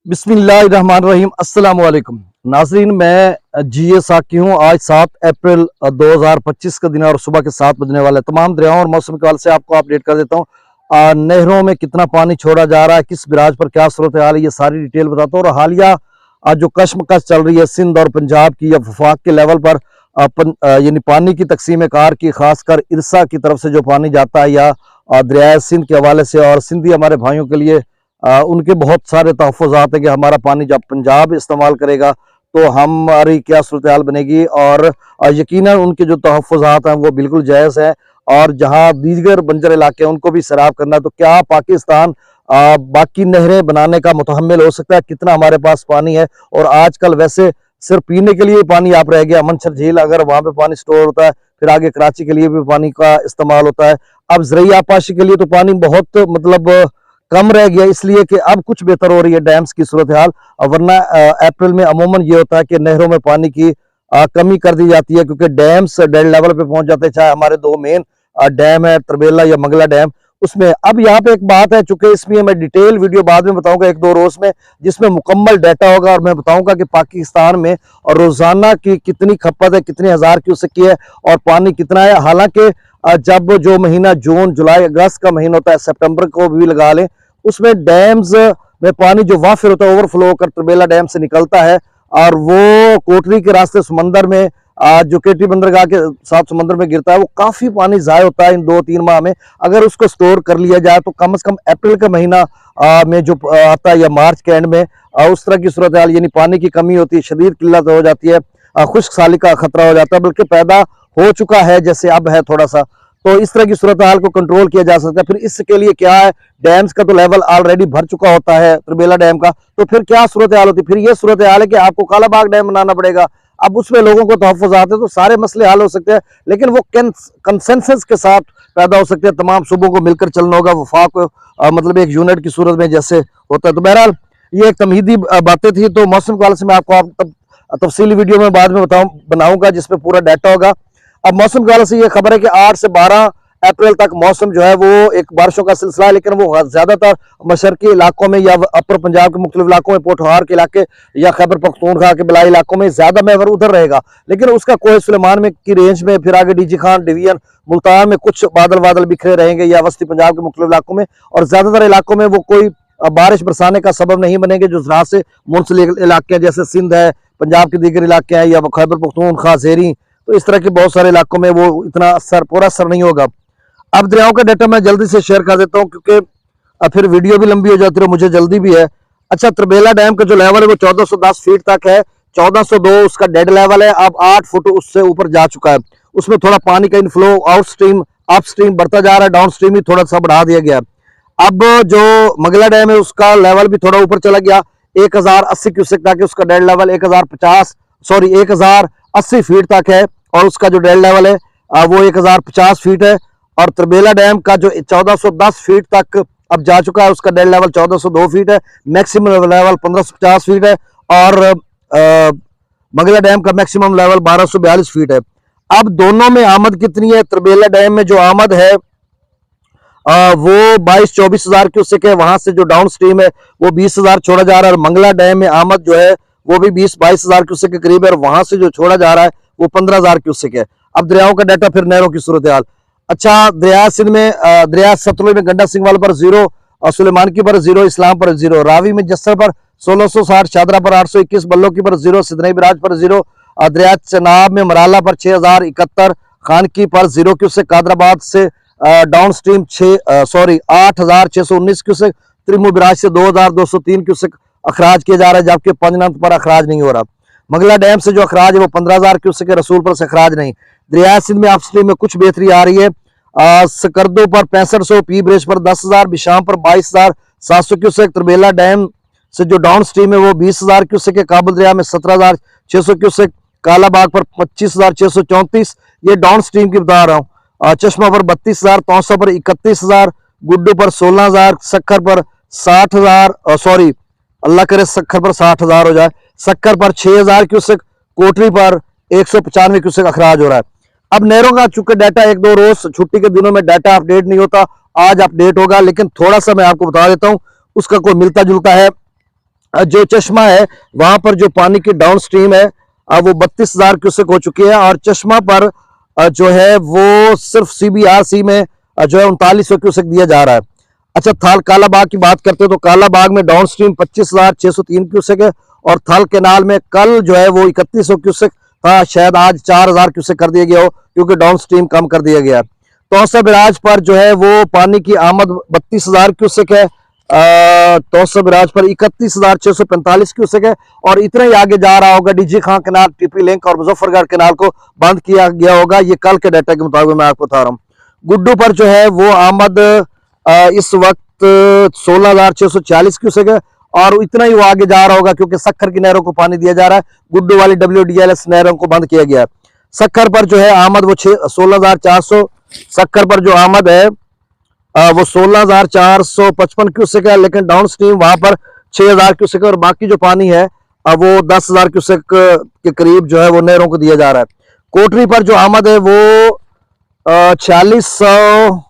बिस्मिल्लाहिर्रहमानिर्रहीम। अस्सलाम वालेकुम नाजरीन, मैं जीए साकी हूँ। आज 7 अप्रैल 2025 का दिन है और सुबह के 7 बजने वाले। तमाम दरियाओं और मौसम के हवाले से आपको अपडेट कर देता हूँ। नहरों में कितना पानी छोड़ा जा रहा है, किस बिराज पर क्या सूरत हाल है, ये सारी डिटेल बताता हूँ। और हालिया जो कशमकश चल रही है सिंध और पंजाब की या वफाक के लेवल पर, यानी पानी की तकसीम कार की, खासकर इरसा की तरफ से जो पानी जाता है या दरिया सिंध के हवाले से, और सिंधी हमारे भाइयों के लिए उनके बहुत सारे तहफ़्फ़ुज़ात है कि हमारा पानी जब पंजाब इस्तेमाल करेगा तो हमारी क्या सूरत हाल बनेगी। और यकीनन उनके जो तहफ़्फ़ुज़ात हैं वो बिल्कुल जायज़ है। और जहाँ दीगर बंजर इलाके हैं उनको भी सैराब करना है, तो क्या पाकिस्तान बाकी नहरें बनाने का मुतहम्मिल हो सकता है? कितना हमारे पास पानी है? और आजकल वैसे सिर्फ पीने के लिए पानी आप रह गया। मंछर झील, अगर वहाँ पे पानी स्टोर होता है, फिर आगे कराची के लिए भी पानी का इस्तेमाल होता है। अब ज़रिया आपाशी के लिए तो पानी बहुत मतलब कम रह गया, इसलिए कि अब कुछ बेहतर हो रही है डैम्स की सूरत हाल। वरना अप्रैल में अमूमन ये होता है कि नहरों में पानी की कमी कर दी जाती है, क्योंकि डैम्स डेड लेवल पे पहुंच जाते हैं। चाहे हमारे दो मेन डैम है, तरबेला या मंगला डैम, उसमें। अब यहाँ पे एक बात है, चूंकि इसमें मैं डिटेल वीडियो बाद में बताऊंगा 1-2 रोज में, जिसमें मुकम्मल डाटा होगा और मैं बताऊंगा कि पाकिस्तान में और रोजाना की कितनी खपत है, कितने हजार क्यूसेक की है और पानी कितना है। हालांकि जब जो महीना जून जुलाई अगस्त का महीना होता है, सितंबर को भी लगा लें, उसमें डैम्स में पानी जो वाफिर होता है ओवरफ्लो होकर तरबेला डैम से निकलता है और वो कोटरी के रास्ते समंदर में, जो केटी बंदरगाह के साथ समंदर में गिरता है, वो काफी पानी जाया होता है इन 2-3 माह में। अगर उसको स्टोर कर लिया जाए तो कम से कम अप्रैल का महीना में जो आता है या मार्च के एंड में उस तरह की सूरत हाल, यानी पानी की कमी होती है, शदीद किल्लत हो जाती है, खुश्क साली का खतरा हो जाता है, बल्कि पैदा हो चुका है जैसे अब है थोड़ा सा। तो इस तरह की सूरत हाल को कंट्रोल किया जा सकता है। फिर इसके लिए क्या है, डैम्स का तो लेवल ऑलरेडी भर चुका होता है तरबेला डैम का, तो फिर क्या सूरत हाल होती है? फिर ये सूरत हाल है कि आपको कालाबाग डैम बनाना पड़ेगा। अब उसमें लोगों को तहफ़्फ़ुज़ात है तो सारे मसले हल हो सकते हैं, लेकिन वो कंसेंसस के साथ पैदा हो सकते हैं। तमाम सूबों को मिलकर चलना होगा, वफाक मतलब एक यूनिट की सूरत में जैसे होता है। तो बहरहाल ये एक तमहीदी बातें थी। तो मौसम के हवाले से मैं आपको तफसीली वीडियो में बाद में बनाऊंगा जिसमें पूरा डाटा होगा। अब मौसम के हवाले से ये खबर है कि 8 से 12 अप्रैल तक मौसम जो है वो एक बारिशों का सिलसिला है, लेकिन वो ज्यादातर मशरकी इलाकों में या अपर पंजाब के मुख्तलिफ इलाकों में, पोठहार के इलाके या खैबर पख्तूनख्वा के बलाई इलाकों में ज्यादा महवर उधर रहेगा। लेकिन उसका कोई सुलेमान में की रेंज में, फिर आगे डीजी खान डिवीजन मुल्तान में कुछ बादल बादल बिखरे रहेंगे या वस्ती पंजाब के मुख्तलिफ इलाकों में, और ज्यादातर इलाकों में वो कोई बारिश बरसाने का सबब नहीं बनेंगे। जो ज़राअत से मुंसलिक इलाके हैं जैसे सिंध है, पंजाब के दीगर इलाके हैं या खैबर पख्तूनख्वा, ज़ेरी, तो इस तरह के बहुत सारे इलाकों में वो इतना पूरा असर नहीं होगा। अब दरियाओं का डाटा मैं जल्दी से शेयर कर देता हूँ, क्योंकि फिर वीडियो भी लंबी हो जाती है, मुझे जल्दी भी है। अच्छा, तरबेला डैम का जो लेवल है वो 1410 फीट तक है। 1402 उसका डेड लेवल है। अब 8 फुट उससे ऊपर जा चुका है। उसमें थोड़ा पानी का inflow out stream up stream बढ़ता जा रहा है, डाउन स्ट्रीम ही थोड़ा सा बढ़ा दिया गया। अब जो मंगला डैम है उसका लेवल भी थोड़ा ऊपर चला गया, 1080 क्यूसेक तक है उसका डेड लेवल। 1080 फीट तक है और उसका जो डेड लेवल है वो 1050 फीट है। और तरबेला डैम का जो 1410 फीट तक अब जा चुका है, उसका डेड लेवल 1402 फीट है, मैक्सिमम लेवल 1550 फीट है। और मंगला डैम का मैक्सिमम लेवल 1242 फीट है। अब दोनों में आमद कितनी है? तरबेला डैम में जो आमद है वो 22-24 हजार क्यूसेक है, वहां से जो डाउन स्ट्रीम है वो 20 हजार छोड़ा जा रहा है। और मंगला डैम में आमद जो है वो भी 20-22 हजार क्यूसेक के करीब है, और वहां से जो छोड़ा जा रहा है वो 15 हजार क्यूसेक है। अब दरियाओं का डाटा, फिर नहरों की सूरत हाल। अच्छा, दरिया सिंध में, दरिया सतलुज में गंडा सिंह वाले पर 0, सुलेमान की पर 0, इस्लाम पर 0, रावी में जस्सर पर 1660, शादरा पर 821, बल्लो की पर 0, सिदनई बिराज पर 0, दरिया चनाब में मराला पर 6071, खानकी पर 0 क्यूसेक, कादराबाद से डाउन स्ट्रीम 8619 क्यूसेक, त्रिमू बिराज से 2203 क्यूसेक अखराज किया जा रहा है, जबकि पंजनंत पर अखराज नहीं हो रहा। मंगला डैम से जो अखराज है वो 15,000 क्यूसेक है, रसूलपुर से अखराज नहीं। दरिया सिंध में अपस्ट्रीम में कुछ बेहतरी आ रही है। सकरदो पर 6500, पी ब्रिज पर 10,000, बिशाम पर 22,700 क्यूसेक। तरबेला डैम से जो डाउन स्ट्रीम है वो 20,000 क्यूसेक है। काबुल दरिया में 17,600 क्यूसेक, कालाबाग पर 25,634, ये डाउन स्ट्रीम की बता रहा हूँ। चश्मा पर 32,000, तौसा पर 31,000, गुड्डू पर 16,000, सखर पर 60,000, सॉरी अल्लाह करे सखर पर 60,000 हो जाए, सखर पर 6,000 क्यूसेक, कोटरी पर 195 क्यूसेक अखराज हो रहा है। अब नहरों का चूंकि डाटा 1-2 रोज छुट्टी के दिनों में डाटा अपडेट नहीं होता, आज अपडेट होगा, लेकिन थोड़ा सा मैं आपको बता देता हूं, उसका कोई मिलता जुलता है। जो चश्मा है वहां पर जो पानी की डाउन स्ट्रीम है वो 32,000 क्यूसेक हो चुकी है, और चश्मा पर जो है वो सिर्फ CBRC में जो है 3900 क्यूसेक दिया जा रहा है। अच्छा, थाल कालाबाग की बात करते हैं तो कालाबाग में डाउन स्ट्रीम 25,603 क्यूसेक है, और थल कैनाल में कल जो है वो 3100 क्यूसेक था, शायद आज 4000 क्यूसेक कर दिया गया हो क्योंकि डाउन स्ट्रीम कम कर दिया गया। तौसा बिराज पर जो है वो पानी की आमद 32,000 क्यूसेक है, तौसा बिराज पर 31,645 क्यूसेक है, और इतना ही आगे जा रहा होगा डीजी खां कैनाल, टीपी लिंक और मुजफ्फरगढ़ कैनाल को बंद किया गया होगा, ये कल के डाटा के मुताबिक मैं आपको बता रहा हूँ। गुड्डू पर जो है वो आमद इस वक्त 16,640 क्यूसेक है, और इतना ही वो आगे जा रहा होगा क्योंकि सखर की नहरों को पानी दिया जा रहा है, गुड्डू वाली WDLS नहरों को बंद किया गया है। सखर पर जो है आमद वो 16,400, सखर पर जो आमद है वो 16,455 क्यूसेक है, लेकिन डाउन स्ट्रीम वहां पर 6,000 क्यूसेक है, और बाकी जो पानी है वो 10,000 क्यूसेक के करीब जो है वो नहरों को दिया जा रहा है। कोटरी पर जो आमद है वो 4600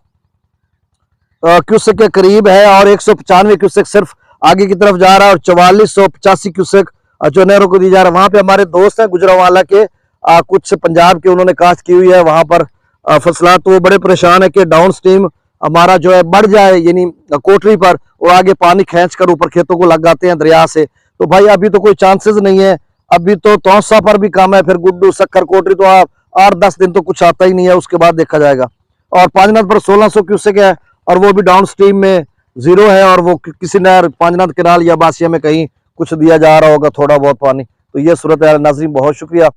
क्यूसेक के करीब है, और 195 क्यूसेक सिर्फ आगे की तरफ जा रहा है, और 4485 क्यूसेक जो नहरों को दी जा रहा है। वहां पे हमारे दोस्त हैं गुजरांवाला के, कुछ पंजाब के, उन्होंने काश्त की हुई है वहां पर फसला, तो वो बड़े परेशान है कि डाउन स्ट्रीम हमारा जो है बढ़ जाए, यानी कोटरी पर, और आगे पानी खींच कर ऊपर खेतों को लग जाते हैं दरिया से। तो भाई अभी तो कोई चांसेस नहीं है, अभी तो तौसा पर भी कम है, फिर गुड्डू सखर कोटरी तो 8-10 दिन तो कुछ आता ही नहीं है, उसके बाद देखा जाएगा। और पांचनाथ पर 1600 क्यूसेक है, और वो भी डाउन स्ट्रीम में जीरो है, और वो किसी नहर पांचनाथ कैनाल या बासिया में कहीं कुछ दिया जा रहा होगा थोड़ा बहुत पानी। तो ये सूरत है। नाज़रीन, बहुत शुक्रिया।